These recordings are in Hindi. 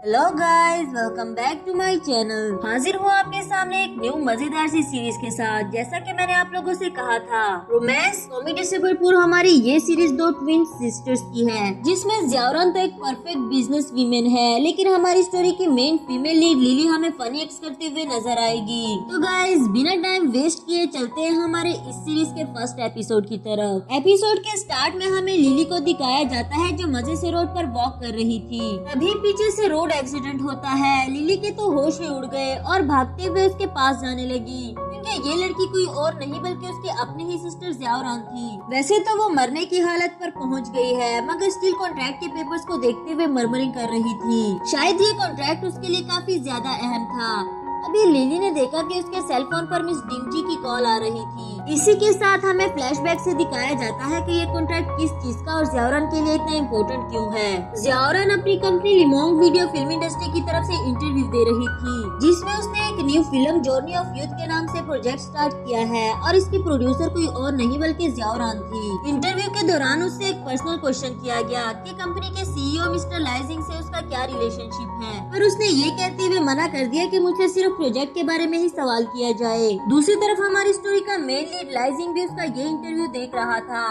Hello guys, welcome back to my channel. हाजिर हूँ आपके सामने एक न्यू मजेदार सी सीरीज के साथ। जैसा कि मैंने आप लोगों से कहा था, रोमांस कॉमेडी से भरपूर हमारी ये सीरीज दो ट्विन सिस्टर्स की है, जिसमें ज़ियारन तो एक परफेक्ट बिजनेस वीमेन है, लेकिन हमारी स्टोरी की मेन फीमेल लीड लिली हमें फनी एक्ट करते हुए नजर आएगी। तो गाइस, बिना टाइम वेस्ट किए चलते हैं हमारे इस सीरीज के फर्स्ट एपिसोड की तरफ। एपिसोड के स्टार्ट में हमें लिली को दिखाया जाता है जो मजे से रोड पर वॉक कर रही थी। तभी पीछे से रोड एक्सीडेंट होता है। लिली के तो होश ही उड़ गए और भागते हुए उसके पास जाने लगी, क्योंकि ये लड़की कोई और नहीं बल्कि उसकी अपनी ही सिस्टर ज़ियारन थी। वैसे तो वो मरने की हालत पर पहुंच गई है, मगर स्टिल कॉन्ट्रैक्ट के पेपर्स को देखते हुए मरमरिंग कर रही थी। शायद ये कॉन्ट्रैक्ट उसके लिए काफी ज्यादा अहम था। अभी लिली ने देखा कि उसके सेल फोन पर मिस डिंगजी की कॉल आ रही थी। इसी के साथ हमें फ्लैशबैक से दिखाया जाता है कि ये कॉन्ट्रैक्ट किस चीज का और ज़ियारन के लिए इतना इम्पोर्टेंट क्यों है। ज़ियारन अपनी कंपनी लिमोंग वीडियो फिल्म इंडस्ट्री की तरफ से इंटरव्यू दे रही थी, जिसमें उसने एक new film journey of youth के नाम से प्रोजेक्ट स्टार्ट किया है और इसकी प्रोड्यूसर कोई और नहीं बल्कि ज़ियारन थी। इंटरव्यू के दौरान उससे एक पर्सनल क्वेश्चन किया गया कि कंपनी के सीईओ मिस्टर लाइजिंग से उसका क्या रिलेशनशिप है, पर उसने ये कहते हुए मना कर दिया कि मुझसे सिर्फ प्रोजेक्ट के बारे में ही सवाल किया जाए। दूसरी तरफ हमारी स्टोरी का मेन लीड लाइजिंग भी उसका ये इंटरव्यू देख रहा था।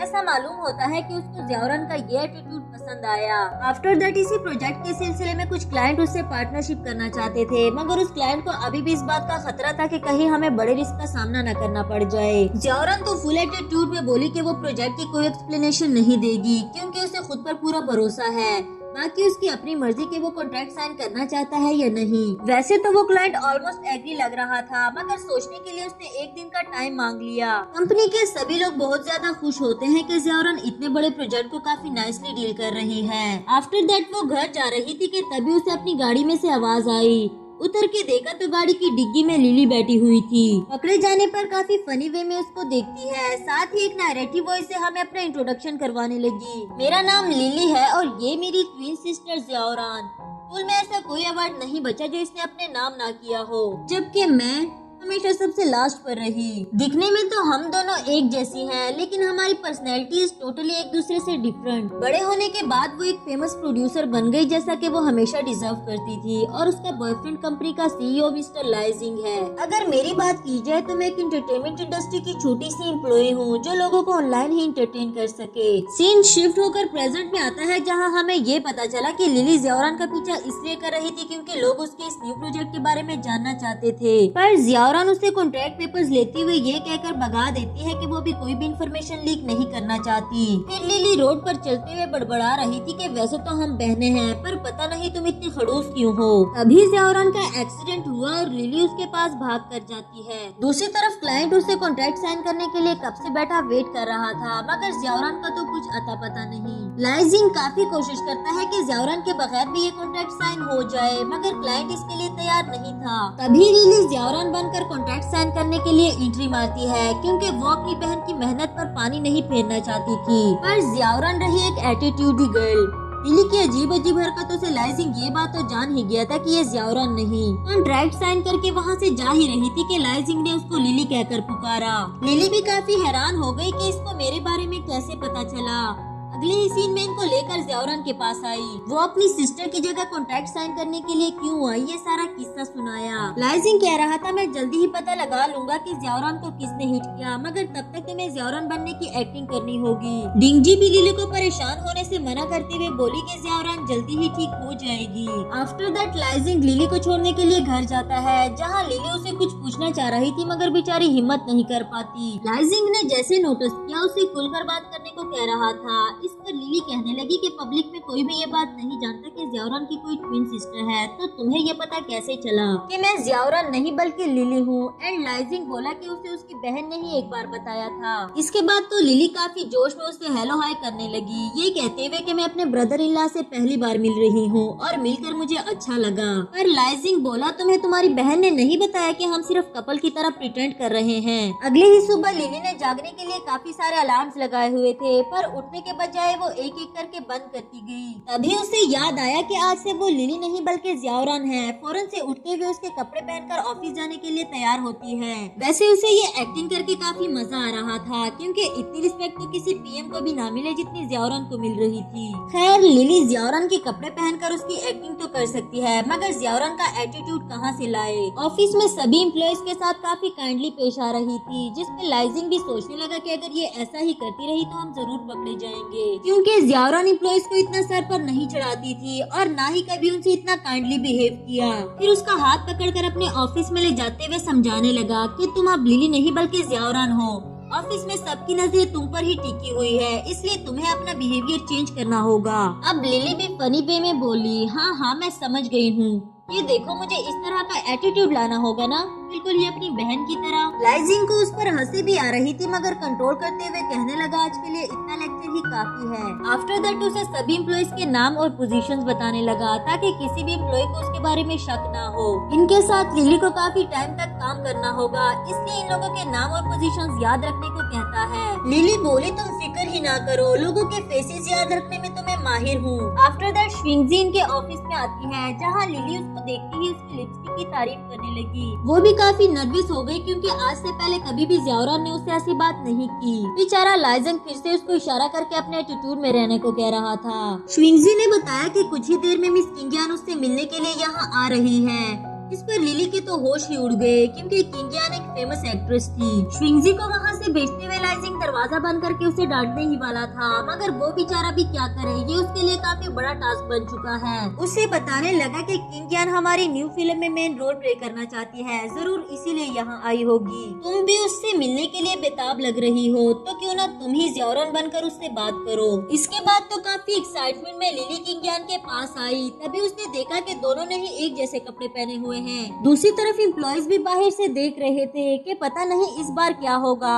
ऐसा मालूम होता है कि उसको ज़ियारन का ये एटीट्यूड पसंद आया। आफ्टर दैट इसी प्रोजेक्ट के सिलसिले में कुछ क्लाइंट उससे पार्टनरशिप करना चाहते थे, मगर उस क्लाइंट को अभी भी इस बात का खतरा था कि कहीं हमें बड़े रिस्क का सामना न करना पड़ जाए। ज़ियारन तो फुल एटीट्यूड में बोली कि वो प्रोजेक्ट की कोई एक्सप्लेनेशन नहीं देगी, क्योंकि उसे खुद पर पूरा भरोसा है, बाकी उसकी अपनी मर्जी के वो कॉन्ट्रैक्ट साइन करना चाहता है या नहीं। वैसे तो वो क्लाइंट ऑलमोस्ट एग्री लग रहा था, मगर सोचने के लिए उसने एक दिन का टाइम मांग लिया। कंपनी के सभी लोग बहुत ज्यादा खुश होते हैं कि ज़ियारन इतने बड़े प्रोजेक्ट को काफी नाइसली डील कर रही है। आफ्टर दैट वो घर जा रही थी कि तभी उसे अपनी गाड़ी में से आवाज आई। उतर के देखा तो गाड़ी की डिग्गी में लिली बैठी हुई थी। पकड़े जाने पर काफी फनी वे में उसको देखती है, साथ ही एक नैरेटिव वॉइस से हमें अपना इंट्रोडक्शन करवाने लगी। मेरा नाम लिली है और ये मेरी ट्विन सिस्टर ज़ियारन। स्कूल में ऐसा कोई अवार्ड नहीं बचा जो इसने अपने नाम ना किया हो, जबकि मैं हमेशा सबसे लास्ट पर रही। दिखने में तो हम दोनों एक जैसी हैं, लेकिन हमारी पर्सनैलिटीज टोटली एक दूसरे से डिफरेंट। बड़े होने के बाद वो एक फेमस प्रोड्यूसर बन गई, जैसा कि वो हमेशा डिजर्व करती थी, और उसका बॉयफ्रेंड कंपनी का सीईओ मिस्टर लाइजिंग है। अगर मेरी बात की जाए तो मैं एक एंटरटेनमेंट इंडस्ट्री की छोटी सी एम्प्लॉय हूँ जो लोगों को ऑनलाइन ही एंटरटेन कर सके। सीन शिफ्ट होकर प्रेजेंट में आता है, जहाँ हमें ये पता चला कि लिली ज़ियारन का पीछा इसलिए कर रही थी क्योंकि लोग उसके इस न्यू प्रोजेक्ट के बारे में जानना चाहते थे, पर ज़ियारन उससे कॉन्ट्रैक्ट पेपर्स लेते हुए ये कहकर भगा देती है कि वो भी कोई भी इन्फॉर्मेशन लीक नहीं करना चाहती। फिर लिली रोड पर चलते हुए बड़बड़ा रही थी कि वैसे तो हम बहनें हैं, पर पता नहीं तुम इतनी खड़ूस क्यों हो। तभी ज़ियारन का एक्सीडेंट हुआ और लिली उसके पास भाग कर जाती है। दूसरी तरफ क्लाइंट उसे कॉन्ट्रैक्ट साइन करने के लिए कब से बैठा वेट कर रहा था, मगर ज़ियारन का तो कुछ अता पता नहीं। लाइजिंग काफी कोशिश करता है कि ज़ियारन के बगैर भी ये कॉन्ट्रैक्ट साइन हो जाए, मगर क्लाइंट इसके लिए तैयार नहीं था। तभी लिली ज़ियारन बनकर कॉन्ट्रैक्ट साइन करने के लिए एंट्री मारती है, क्योंकि वो अपनी बहन की मेहनत पर पानी नहीं फेरना चाहती थी। पर ज़ियारन रही एक एटीट्यूडी गर्ल। लिली की अजीब अजीब हरकतों से लाइजिंग ये बात तो जान ही गया था कि ये ज़ियारन नहीं। कॉन्ट्रैक्ट साइन करके वहाँ से जा ही रही थी कि लाइजिंग ने उसको लिली कहकर पुकारा। लिली भी काफी हैरान हो गई कि इसको मेरे बारे में कैसे पता चला। अगले ही सीन में इनको लेकर ज़ियारन के पास आई। वो अपनी सिस्टर की जगह कॉन्ट्रैक्ट साइन करने के लिए क्यों आई, ये सारा किस्सा सुनाया। लाइजिंग कह रहा था, मैं जल्दी ही पता लगा लूंगा कि ज़ियारन को किसने हिट किया, मगर तब तक तुम्हें ज़ियारन बनने की एक्टिंग करनी होगी। डिंगजी भी लिली को परेशान होने से मना करते हुए बोली कि ज़ियारन जल्दी ही ठीक हो जाएगी। आफ्टर दैट लाइजिंग लिली को छोड़ने के लिए घर जाता है, जहाँ लिली उसे कुछ पूछना चाह रही थी, मगर बेचारी हिम्मत नहीं कर पाती। लाइजिंग ने जैसे नोटिस किया उसे खुलकर बात करने को कह रहा था। इस पर लिली कहने लगी कि पब्लिक में कोई भी ये बात नहीं जानता कि ज़ियारन की कोई ट्विन सिस्टर है, तो तुम्हें ये पता कैसे चला कि मैं ज़ियारन नहीं बल्कि लिली हूँ। एंड लाइजिंग बोला कि उसे उसकी बहन ने ही एक बार बताया था। इसके बाद तो लिली काफी जोश में उससे हेलो हाय करने लगी, ये कहते हुए कि मैं अपने ब्रदर इन लॉ से पहली बार मिल रही हूँ और मिलकर मुझे अच्छा लगा। पर लाइजिंग बोला, तुम्हें तुम्हारी बहन ने नहीं बताया कि हम सिर्फ कपल की तरह प्रिटेंड कर रहे हैं। अगले ही सुबह लिली ने जागने के लिए काफी सारे अलार्म्स लगाए हुए थे, पर उठने के बजाय बजाय वो एक एक करके बंद करती गई। तभी उसे याद आया कि आज से वो लिली नहीं बल्कि ज़ियाओरान है। फौरन से उठते हुए उसके कपड़े पहनकर ऑफिस जाने के लिए तैयार होती है। वैसे उसे ये एक्टिंग करके काफी मजा आ रहा था, क्योंकि इतनी रिस्पेक्ट तो किसी पीएम को भी ना मिले जितनी ज़ियाओरान को मिल रही थी। खैर, लिली ज़ियाओरान के कपड़े पहनकर उसकी एक्टिंग तो कर सकती है, मगर ज़ियाओरान का एटीट्यूड कहाँ से लाए। ऑफिस में सभी एम्प्लॉइज के साथ काफी काइंडली पेश आ रही थी, जिसपे लाइजिंग भी सोचने लगा कि अगर ये ऐसा ही करती रही तो हम जरूर पकड़े जाएंगे, क्योंकि ज़ियाओरान एम्प्लॉइज को इतना सर पर नहीं चढ़ाती थी और ना ही कभी उनसे इतना काइंडली बिहेव किया। फिर उसका हाथ पकड़कर अपने ऑफिस में ले जाते हुए समझाने लगा कि तुम अब लिली नहीं बल्कि ज़ियाओरान हो। ऑफिस में सबकी नजरें तुम पर ही टिकी हुई है, इसलिए तुम्हें अपना बिहेवियर चेंज करना होगा। अब लिली भी फनी वे में बोली, हाँ मैं समझ गई हूँ। ये देखो, मुझे इस तरह का एटीट्यूड लाना होगा ना, बिल्कुल ये अपनी बहन की तरह। लाइजिंग को उस पर हंसी भी आ रही थी, मगर कंट्रोल करते हुए कहने लगा, आज के लिए इतना लेक्चर ही काफी है। आफ्टर दैट उसे सभी एम्प्लॉइज के नाम और पोजीशंस बताने लगा, ताकि किसी भी एम्प्लॉय को उसके बारे में शक ना हो। इनके साथ लिली को काफी टाइम तक काम करना होगा, इसलिए इन लोगों के नाम और पोजीशंस याद रखने को कहता है। लिली बोली, तुम फिक्र ही ना करो, लोगों के फेसेस याद रखने में तो मैं माहिर हूँ। आफ्टर दैट श्विंगजी इनके ऑफिस में आती है, जहाँ लिली उसको देखते ही उसकी लिपस्टिक की तारीफ करने लगी। वो भी काफी नर्वस हो गई, क्योंकि आज से पहले कभी भी ज़ियाओरान ने उससे ऐसी बात नहीं की। बेचारा लाइजिंग फिर से उसको इशारा करके अपने एटीट्यूड में रहने को कह रहा था। श्विंगजी ने बताया कि कुछ ही देर में मिस किंगियान उससे मिलने के लिए यहाँ आ रही है। इस पर लिली के तो होश ही उड़ गए, क्योंकि किंगियान एक फेमस एक्ट्रेस थी। श्विंगजी को वहाँ से भेजते हुए लाइजिंग दरवाजा बंद करके उसे डांटने ही वाला था, मगर वो बेचारा भी क्या करे, ये उसके लिए काफी बड़ा टास्क बन चुका है। उसे बताने लगा कि किंगियान हमारी न्यू फिल्म में मेन रोल प्ले करना चाहती है, जरूर इसीलिए यहाँ आई होगी। तुम भी उससे मिलने के लिए बेताब लग रही हो, तो क्यों ना तुम ही ज़ियाओरान बनकर उससे बात करो। इसके बाद तो काफी एक्साइटमेंट में लिली किंगियान के पास आई। तभी उसने देखा कि दोनों ने ही एक जैसे कपड़े पहने हुए हैं। दूसरी तरफ एम्प्लॉइज भी बाहर से देख रहे थे कि पता नहीं इस बार क्या होगा।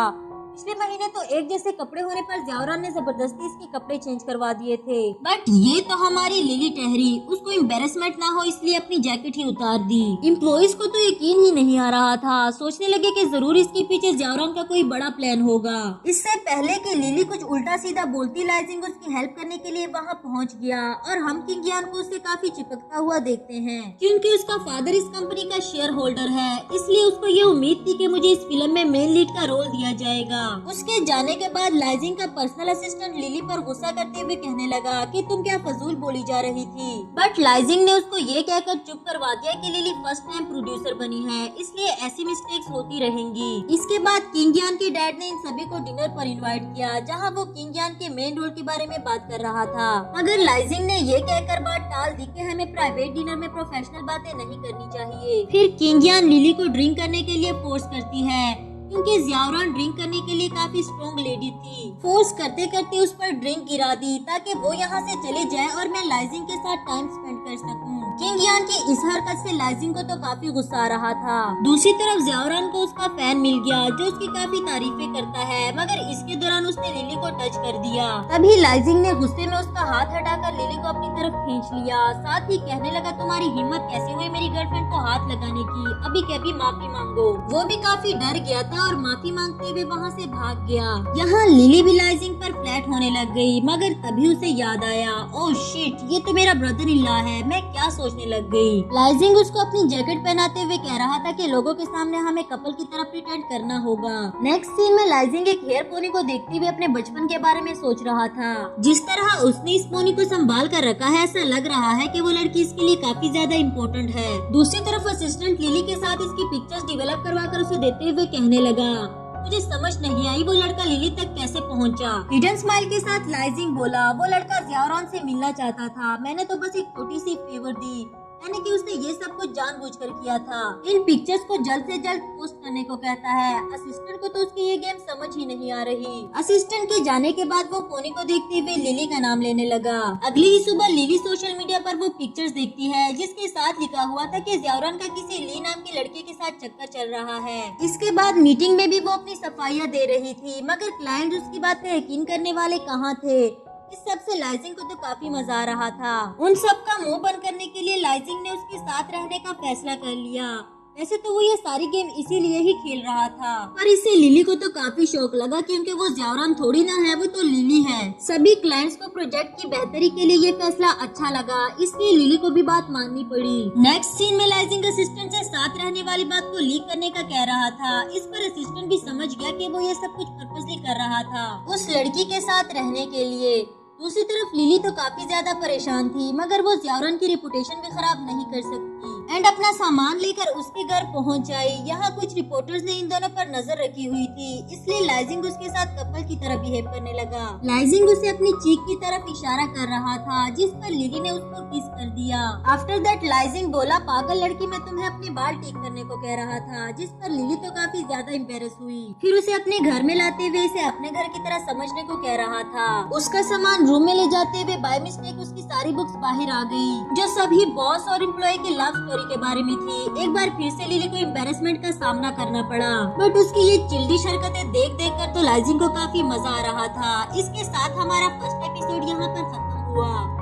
पिछले महीने तो एक जैसे कपड़े होने पर ज़ियाओरान ने जबरदस्ती इसके कपड़े चेंज करवा दिए थे, बट ये तो हमारी लिली ठहरी, उसको एम्बेरसमेंट ना हो इसलिए अपनी जैकेट ही उतार दी। एम्प्लॉइज को तो यकीन ही नहीं आ रहा था, सोचने लगे कि जरूर इसके पीछे ज़ियाओरान का कोई बड़ा प्लान होगा। इससे पहले कि लिली कुछ उल्टा सीधा बोलती, लाइजिंग उसकी हेल्प करने के लिए वहाँ पहुँच गया और हम किंगियान को उससे काफी चिपकता हुआ देखते हैं, क्योंकि उसका फादर इस कंपनी का शेयर होल्डर है, इसलिए उसको ये उम्मीद थी कि मुझे इस फिल्म में मेन लीड का रोल दिया जाएगा। उसके जाने के बाद लाइजिंग का पर्सनल असिस्टेंट लिली पर गुस्सा करते हुए कहने लगा कि तुम क्या फजूल बोली जा रही थी, बट लाइजिंग ने उसको ये कहकर चुप करवा दिया कि लिली फर्स्ट टाइम प्रोड्यूसर बनी है, इसलिए ऐसी मिस्टेक्स होती रहेंगी। इसके बाद किंगियान के डैड ने इन सभी को डिनर पर इनवाइट किया, जहाँ वो किंगियान के मेन रोल के बारे में बात कर रहा था, मगर लाइजिंग ने ये कहकर बात टाल दी कि हमें प्राइवेट डिनर में प्रोफेशनल बातें नहीं करनी चाहिए। फिर किंगियान लिली को ड्रिंक करने के लिए फोर्स करती है, क्योंकि ज़ियाओरान ड्रिंक करने के लिए काफी स्ट्रॉन्ग लेडी थी। फोर्स करते करते उस पर ड्रिंक गिरा दी, ताकि वो यहाँ से चले जाए और मैं लाइजिंग के साथ टाइम स्पेंड कर सकूं। किंगियान की इस हरकत से लाइजिंग को तो काफी गुस्सा आ रहा था। दूसरी तरफ ज़ियाओरान को उसका फैन मिल गया, जो उसकी काफी तारीफें करता है, मगर इसके दौरान उसने लिली को टच कर दिया। तभी लाइजिंग ने गुस्से में उसका हाथ हटाकर लिली को अपनी तरफ खींच लिया, साथ ही कहने लगा, तुम्हारी हिम्मत कैसे हुई मेरी गर्लफ्रेंड को हाथ लगाने की, अभी के अभी माफी मांगो। वो भी काफी डर गया था और माफी मांगते हुए वहाँ से भाग गया। यहाँ लिली भी लाइजिंग पर फ्लैट होने लग गई, मगर तभी उसे याद आया, ओह शिट, ये तो मेरा ब्रदर इन लॉ है, मैं क्या सोचने लग गई। लाइजिंग उसको अपनी जैकेट पहनाते हुए कह रहा था कि लोगों के सामने हमें कपल की तरह प्रिटेंड करना होगा। नेक्स्ट सीन में लाइजिंग एक हेयर पोनी को देखते हुए अपने बचपन के बारे में सोच रहा था। जिस तरह उसने इस पोनी को संभाल कर रखा है, ऐसा लग रहा है कि वो लड़की इसके लिए काफी ज्यादा इम्पोर्टेंट है। दूसरी तरफ असिस्टेंट लिली के साथ इसकी पिक्चर्स डेवलप करवा कर उसे देते हुए कहने लगा, मुझे समझ नहीं आई वो लड़का लिली तक कैसे पहुंचा। हिडन स्माइल के साथ लाइजिंग बोला, वो लड़का ज़ियाओरान से मिलना चाहता था, मैंने तो बस एक छोटी सी फेवर दी, यानी कि उसने ये सब कुछ जानबूझकर किया था। इन पिक्चर्स को जल्द से जल्द पोस्ट करने को कहता है। असिस्टेंट को तो उसकी ये गेम समझ ही नहीं आ रही। असिस्टेंट के जाने के बाद वो पोनी को देखते हुए लिली का नाम लेने लगा। अगली ही सुबह लिली सोशल मीडिया पर वो पिक्चर्स देखती है, जिसके साथ लिखा हुआ था कि ज़ियाओरान का किसी ली नाम की लड़के के साथ चक्कर चल रहा है। इसके बाद मीटिंग में भी वो अपनी सफाइयाँ दे रही थी, मगर क्लाइंट उसकी बात पे यकीन करने वाले कहाँ थे। इस सब से लाइजिंग को तो काफी मजा आ रहा था। उन सब का मुंह बंद करने के लिए लाइजिंग ने उसके साथ रहने का फैसला कर लिया। वैसे तो वो ये सारी गेम इसीलिए ही खेल रहा था, पर इससे लिली को तो काफी शौक लगा क्योंकि वो ज़ियाउरान थोड़ी ना है, वो तो लिली है। सभी क्लाइंट्स को प्रोजेक्ट की बेहतरी के लिए ये फैसला अच्छा लगा, इसलिए लिली को भी बात माननी पड़ी। नेक्स्ट सीन में लाइजिंग असिस्टेंट से साथ रहने वाली बात को लीक करने का कह रहा था। इस पर असिस्टेंट भी समझ गया कि वो ये सब कुछ पर्पसली कर रहा था, उस लड़की के साथ रहने के लिए। दूसरी तरफ लिली तो काफी ज्यादा परेशान थी, मगर वो ज़ियाउरान की रेपुटेशन भी खराब नहीं कर सकती एंड अपना सामान लेकर उसके घर पहुंच आई। यहाँ कुछ रिपोर्टर्स ने इन दोनों पर नजर रखी हुई थी, इसलिए लाइजिंग उसके साथ कपल की तरह बिहेव करने लगा। लाइजिंग उसे अपनी चीक की तरफ इशारा कर रहा था, जिस पर लिली ने उसको किस कर दिया। आफ्टर दैट लाइजिंग बोला, पागल लड़की, मैं तुम्हें अपने बाल ठीक करने को कह रहा था, जिस पर लिली तो काफी ज्यादा एम्बेरस हुई। फिर उसे अपने घर में लाते हुए इसे अपने घर की तरह समझने को कह रहा था। उसका सामान रूम में ले जाते हुए बाय मिस्टेक उसकी सारी बुक्स बाहर आ गई, जो सभी बॉस और एम्प्लॉय की लव स्टोरी के बारे में थी। एक बार फिर से लिली को एम्बेरसमेंट का सामना करना पड़ा, बट उसकी ये चिल्डिश हरकतें देख देख कर तो लाइजिंग को काफी मजा आ रहा था। इसके साथ हमारा फर्स्ट एपिसोड यहाँ पर खत्म हुआ।